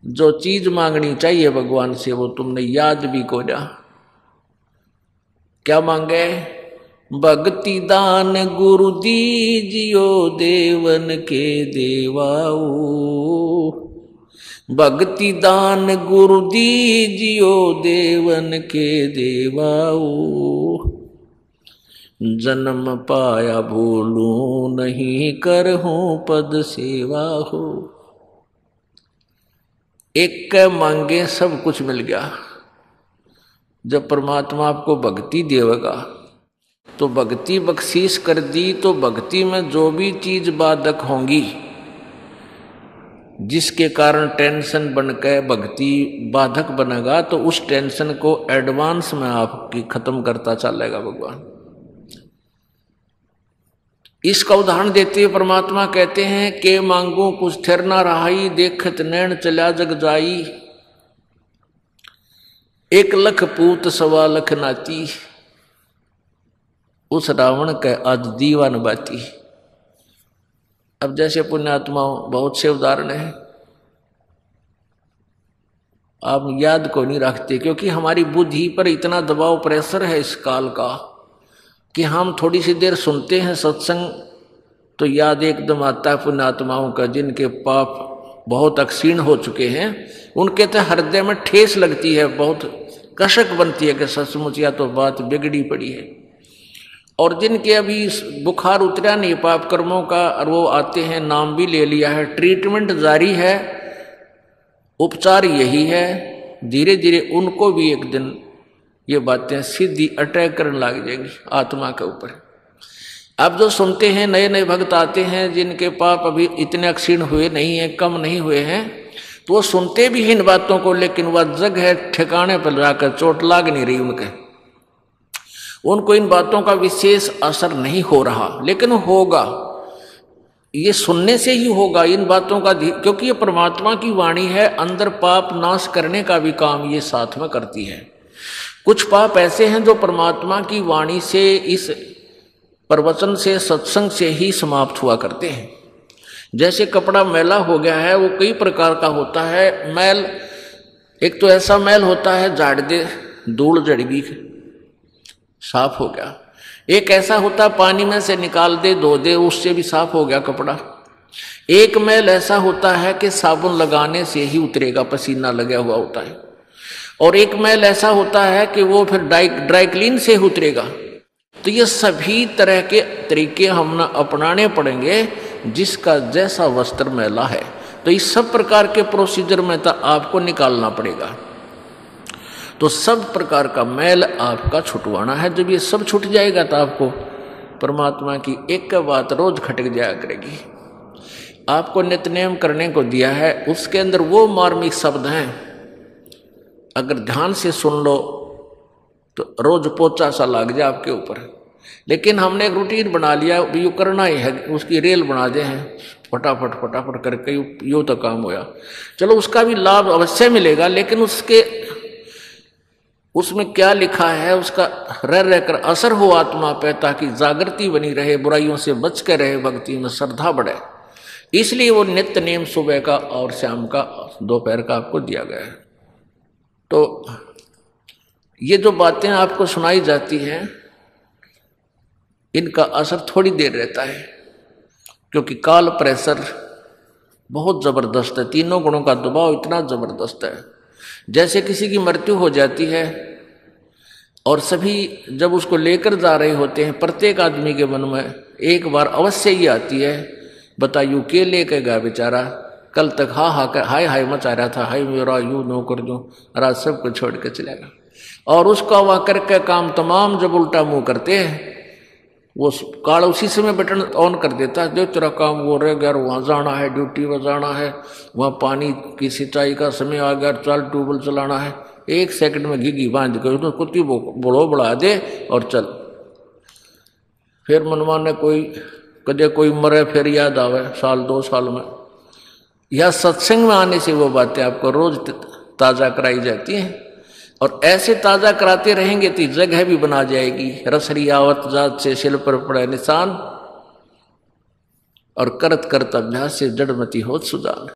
जो चीज मांगनी चाहिए भगवान से वो तुमने याद भी को जा। क्या मांगे? भक्ति दान गुरु दीजियो देवन के देवाओ। भक्ति दान गुरु दीजियो देवन के देवाओ। जन्म पाया भूलूं नहीं करहूं पद सेवा हो। एक के मांगे सब कुछ मिल गया। जब परमात्मा आपको भक्ति देगा तो भक्ति बख्शीश कर दी, तो भक्ति में जो भी चीज बाधक होंगी जिसके कारण टेंशन बनकर भक्ति बाधक बनेगा, तो उस टेंशन को एडवांस में आपकी खत्म करता चलेगा भगवान। इसका उदाहरण देते हुए परमात्मा कहते हैं कि मांगू कुछ ठहर ना रहाई, देखत नैन चला जग जाई। 1 लाख पूत 1.25 लाख नाती, उस रावण के आज दीवान बाती। अब जैसे पुण्यात्माओं बहुत से उदाहरण हैं, आप याद को नहीं रखते क्योंकि हमारी बुद्धि पर इतना दबाव प्रेशर है इस काल का कि हम थोड़ी सी देर सुनते हैं सत्संग तो याद एकदम आता है पुण्यात्माओं का, जिनके पाप बहुत अक्षीण हो चुके हैं। उनके तो हृदय में ठेस लगती है, बहुत कशक बनती है कि सचमुच या तो बात बिगड़ी पड़ी है। और जिनके अभी बुखार उतरा नहीं पाप कर्मों का और वो आते हैं, नाम भी ले लिया है, ट्रीटमेंट जारी है, उपचार यही है, धीरे धीरे उनको भी एक दिन ये बातें सीधी अटैक करने लग जाएंगी आत्मा के ऊपर। अब जो सुनते हैं नए नए भक्त आते हैं जिनके पाप अभी इतने अक्षीण हुए नहीं हैं, कम नहीं हुए हैं, तो वो सुनते भी इन बातों को, लेकिन वह जग है ठिकाने पर जाकर चोट लाग नहीं रही उनके, उनको इन बातों का विशेष असर नहीं हो रहा, लेकिन होगा, ये सुनने से ही होगा इन बातों का, क्योंकि ये परमात्मा की वाणी है, अंदर पाप नाश करने का भी काम ये साथ में करती है। कुछ पाप ऐसे हैं जो परमात्मा की वाणी से, इस प्रवचन से, सत्संग से ही समाप्त हुआ करते हैं। जैसे कपड़ा मैला हो गया है, वो कई प्रकार का होता है मैल। एक तो ऐसा मैल होता है झाड़ दे धूल जड़ गई साफ हो गया, एक ऐसा होता है पानी में से निकाल दे धो दे उससे भी साफ हो गया कपड़ा। एक मैल ऐसा होता है कि साबुन लगाने से ही उतरेगा, पसीना लगा हुआ होता है। और एक मैल ऐसा होता है कि वो फिर ड्राई क्लीन से उतरेगा। तो ये सभी तरह के तरीके हम ना अपनाने पड़ेंगे जिसका जैसा वस्त्र मैला है, तो इस सब प्रकार के प्रोसीजर में तो आपको निकालना पड़ेगा। तो सब प्रकार का मैल आपका छुटवाना है। जब ये सब छूट जाएगा तो आपको परमात्मा की एक बात रोज खटक जाया करेगी। आपको नित्यनेम करने को दिया है, उसके अंदर वो मार्मिक शब्द हैं, अगर ध्यान से सुन लो तो रोज पोचा सा लग जाए आपके ऊपर। लेकिन हमने एक रूटीन बना लिया, यो करना ही है, उसकी रेल बना दे हैं, फटाफट फटाफट करके यो तो काम होया। चलो उसका भी लाभ अवश्य मिलेगा, लेकिन उसमें क्या लिखा है उसका रह रहकर असर हो आत्मा पे, ताकि जागृति बनी रहे, बुराइयों से बच कर रहे, भक्ति में श्रद्धा बढ़े। इसलिए वो नित्य नेम सुबह का और शाम का, दोपहर का आपको दिया गया है। तो ये जो बातें आपको सुनाई जाती हैं इनका असर थोड़ी देर रहता है, क्योंकि काल प्रेशर बहुत जबरदस्त है, तीनों गुणों का दबाव इतना जबरदस्त है। जैसे किसी की मृत्यु हो जाती है और सभी जब उसको लेकर जा रहे होते हैं, प्रत्येक आदमी के मन में एक बार अवश्य ही आती है, बताइयो के लेके गया बेचारा, कल तक हाय हाय मचा रहा था, हाय मेरा यूं नो कर दूं, रात सबको छोड़ के चलेगा। और उसका वह करके काम तमाम जब उल्टा मुंह करते हैं, वो काल उसी समय बटन ऑन कर देता है, जो तेरा काम वो रह गया, वहाँ जाना है, ड्यूटी पर जाना है, वहाँ पानी की सिंचाई का समय आ गया, चल ट्यूबवेल चलाना है, 1 सेकंड में घी बांध कर तो कुत्ती बोलो बढ़ा दे और चल। फिर मनमाने कोई कदे कोई मरे फिर याद आवे साल 2 साल में। यह सत्संग में आने से वो बातें आपको रोज ताज़ा कराई जाती हैं, और ऐसे ताज़ा कराते रहेंगे तो जगह भी बना जाएगी। रसरी आवत जात से शिल पर पड़े निशान, और करत करत अभ्यास से जड़मती होत सुजान।